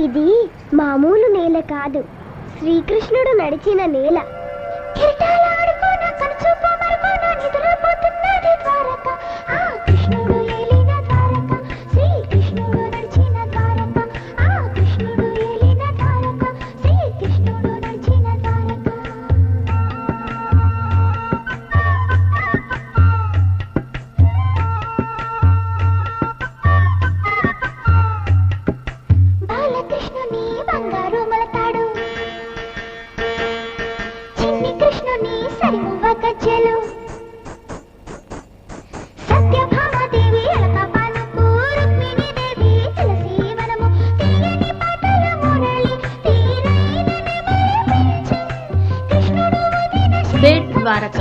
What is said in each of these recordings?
ఇది మామూలు నేల కాదు, శ్రీకృష్ణుడు నడిచిన నేల. బేట్ ద్వారక.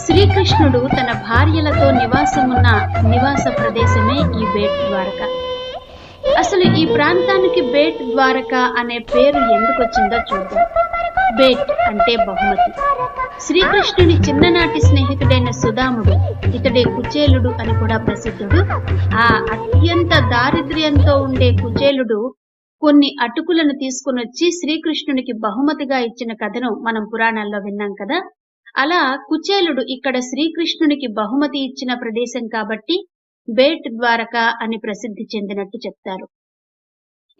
శ్రీకృష్ణుడు తన భార్యలతో నివాసమున్న నివాస ప్రదేశమే ఈ బేట్ ద్వారక. అసలు ఈ ప్రాంతానికి బేట్ ద్వారక అనే పేరు ఎందుకు వచ్చిందో చూద్దాం. బేట్ అంటే బహుమతి. శ్రీకృష్ణుని చిన్ననాటి స్నేహితుడైన సుదాముడు, ఇతడే కుచేలుడు అని కూడా ప్రసిద్ధుడు. ఆ అత్యంత దారిద్ర్యంతో ఉండే కుచేలుడు కొన్ని అటుకులను తీసుకుని వచ్చి శ్రీకృష్ణునికి బహుమతిగా ఇచ్చిన కథను మనం పురాణాల్లో విన్నాం కదా. అలా కుచేలుడు ఇక్కడ శ్రీకృష్ణునికి బహుమతి ఇచ్చిన ప్రదేశం కాబట్టి బేట్ ద్వారక అని ప్రసిద్ధి చెందినట్టు చెప్తారు.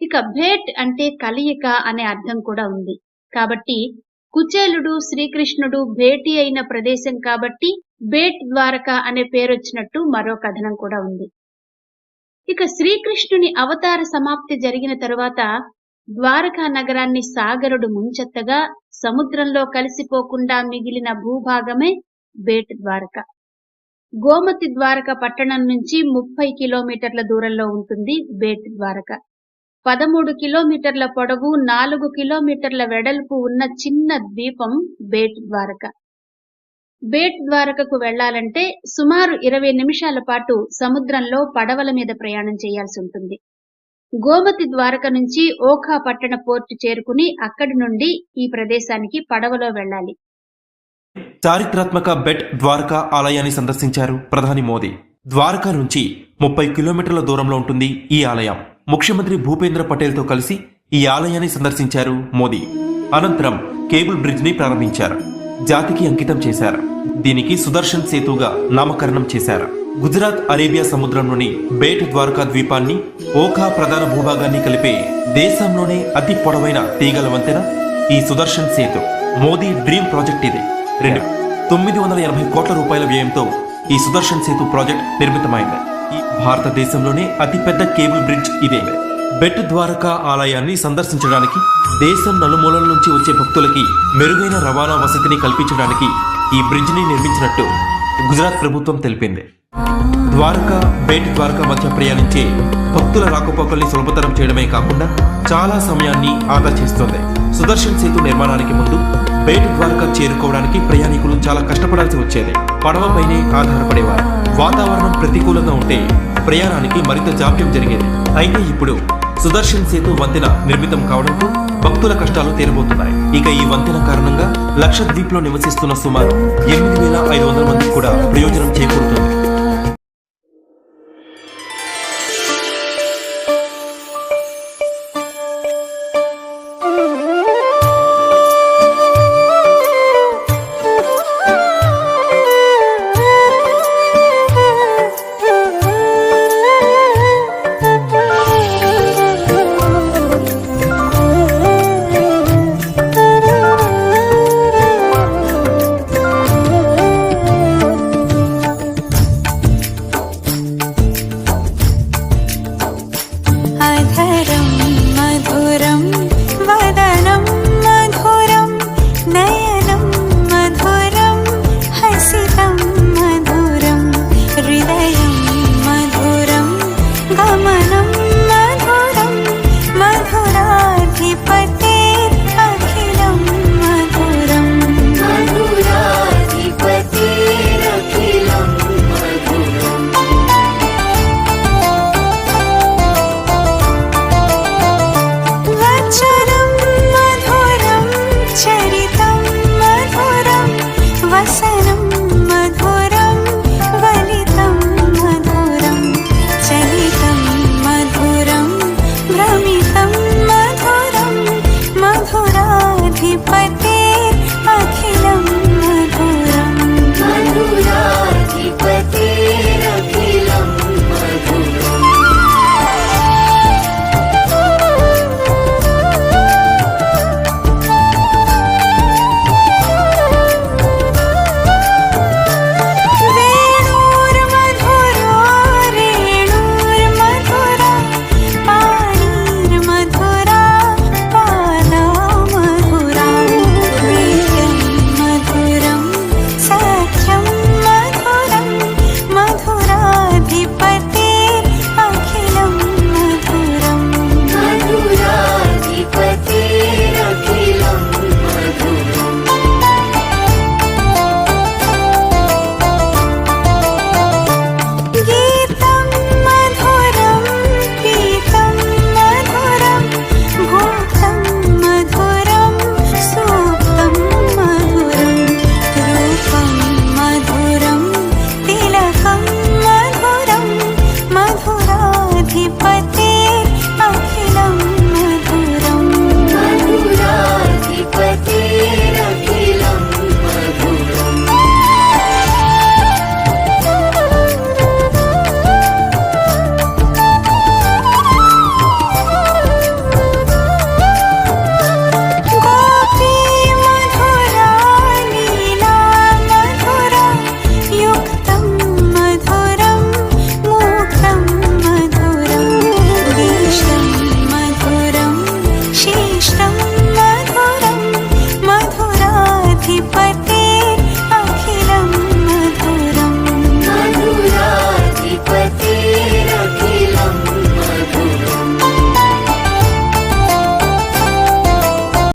ఇక భేట్ అంటే కలయిక అనే అర్థం కూడా ఉంది. కాబట్టి కుచేలుడు శ్రీకృష్ణుడు భేటీ అయిన ప్రదేశం కాబట్టి బేట్ ద్వారక అనే పేరొచ్చినట్టు మరో కథనం కూడా ఉంది. ఇక శ్రీకృష్ణుని అవతార సమాప్తి జరిగిన తరువాత ద్వారకా నగరాన్ని సాగరుడు ముంచెత్తగా సముద్రంలో కలిసిపోకుండా మిగిలిన భూభాగమే బేట్ ద్వారక. గోమతి ద్వారక పట్టణం నుంచి 30 కిలోమీటర్ల దూరంలో ఉంటుంది బేట్ ద్వారక. 13 కిలోమీటర్ల పొడవు, 4 కిలోమీటర్ల వెడల్పు ఉన్న చిన్న ద్వీపం బేట్ ద్వారక. బేట్ ద్వారకకు వెళ్లాలంటే సుమారు 20 నిమిషాల పాటు సముద్రంలో పడవల మీద ప్రయాణం చేయాల్సి ఉంటుంది. గోమతి ద్వారక నుంచి ఓఖా పట్టణ పోర్టు చేరుకుని అక్కడి నుండి ఈ ప్రదేశానికి పడవలో వెళ్లాలి. చారిత్రాత్మక బెట్ ద్వారకా ఆలయాన్ని సందర్శించారు ప్రధాని మోదీ. ద్వారకా నుంచి 30 కిలోమీటర్ల దూరంలో ఉంటుంది ఈ ఆలయం. ముఖ్యమంత్రి భూపేంద్ర పటేల్ తో కలిసి ఈ ఆలయాన్ని సందర్శించారు మోదీ. అనంతరం కేబుల్ బ్రిడ్జ్ ని ప్రారంభించారు. జాతికి అంకితం చేశారు. దీనికి సుదర్శన్ సేతుగా నామకరణం చేశారు. గుజరాత్ అరేబియా సముద్రంలోని బేట్ ద్వారకా ద్వీపాన్ని ఓఖా ప్రధాన భూభాగాన్ని కలిపే దేశంలోనే అతి పొడవైన తీగల వంతెన ఈ సుదర్శన్ సేతు. మోదీ డ్రీమ్ ప్రాజెక్ట్ ఇది. 980 కోట్ల రూపాయల వ్యయంతో ఈ సుదర్శన్ సేతు ప్రాజెక్ట్ నిర్మితమైంది. ఈ భారతదేశంలోనే అతిపెద్ద కేబుల్ బ్రిడ్జ్ ఇదే. బెట్ ద్వారకా ఆలయాన్ని సందర్శించడానికి దేశం నలుమూలల నుంచి వచ్చే భక్తులకి మెరుగైన రవాణా వసతిని కల్పించడానికి ఈ బ్రిడ్జ్ ని నిర్మించినట్టు గుజరాత్ ప్రభుత్వం తెలిపింది. ద్వారకా, బేట్ ద్వారకా మధ్య ప్రయాణించే భక్తుల రాకపోకల్ని సులభతరం చేయడమే కాకుండా చాలా సమయాన్ని ఆదా చేస్తోంది. సుదర్శన్ సేతు నిర్మాణానికి ముందు బేట్ ద్వారకా చేరుకోవడానికి ప్రయాణికులు చాలా కష్టపడాల్సి వచ్చేది. పడవపైనే ఆధారపడేవారు. వాతావరణం ప్రతికూలంగా ఉంటే ప్రయాణానికి మరింత జాప్యం జరిగేది. అయితే ఇప్పుడు సుదర్శన్ సేతు వంతెన నిర్మితం కావడంతో భక్తుల కష్టాలు తీరబోతున్నాయి. ఇక ఈ వంతెన కారణంగా లక్షద్వీప్ లో నివసిస్తున్న సుమారు 8,500 మందికి కూడా ప్రయోజనం చేకూరుతుంది.